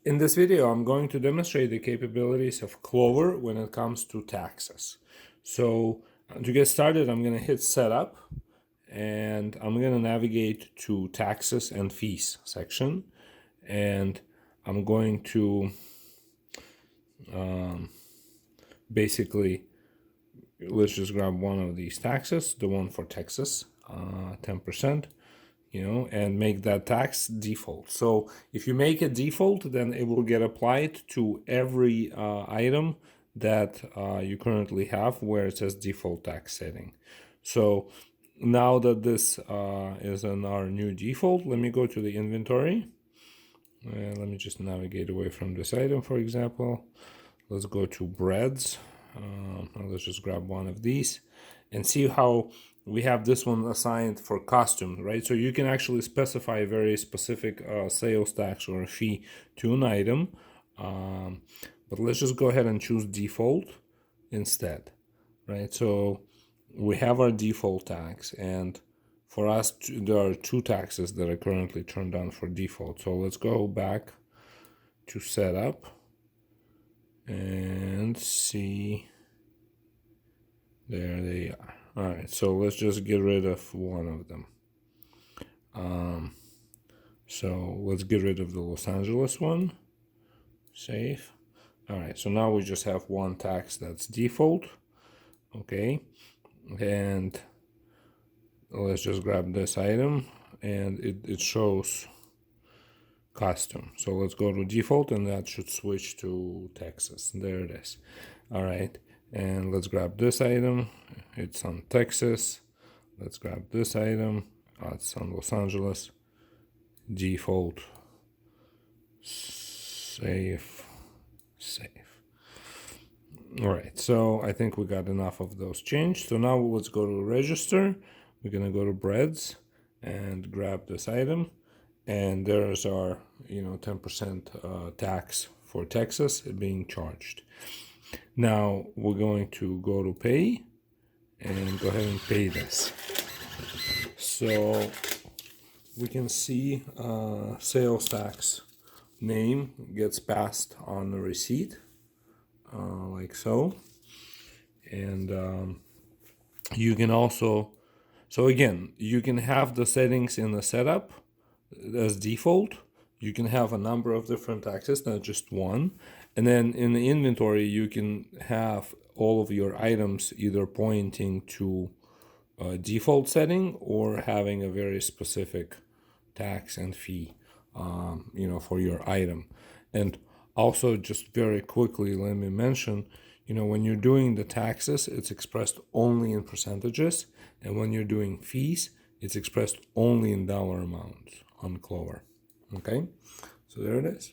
In this video, I'm going to demonstrate the capabilities of Clover when it comes to taxes. So to get started, I'm going to hit Setup, and I'm going to navigate to Taxes and Fees section, and I'm going to basically, let's just grab one of these taxes, the one for Texas, 10%. And make that tax default. So if you make it default, then it will get applied to every item that you currently have where it says default tax setting. So now that this is in our new default, let me go to the inventory. Let me just navigate away from this item, for example. Let's go to breads. Let's just grab one of these and see how we have this one assigned for costume, right? So you can actually specify a very specific sales tax or a fee to an item. But let's just go ahead and choose default instead, right? So we have our default tax, and for us, there are two taxes that are currently turned on for default. So let's go back to setup and see. There they are. All right, so let's just get rid of one of them. So let's get rid of the Los Angeles one. Save. All right, so now we just have one tax that's default. Okay, and let's just grab this item, and it shows custom. So let's go to default, and that should switch to Texas. There it is. All right, and let's grab this item. It's on Texas. Let's grab this item. It's on Los Angeles. Default. Save. All right, so I think we got enough of those changed. So now let's go to register. We're gonna go to breads and grab this item, and there's our 10% tax for Texas being charged. Now we're going to go to pay and go ahead and pay this. So we can see sales tax name gets passed on the receipt, like so. And you can also, so again, you can have the settings in the setup as default. You can have a number of different taxes, not just one. And then in the inventory, you can have all of your items either pointing to a default setting or having a very specific tax and fee, for your item. And also, just very quickly, let me mention, when you're doing the taxes, it's expressed only in percentages. And when you're doing fees, it's expressed only in dollar amounts on Clover. Okay, so there it is.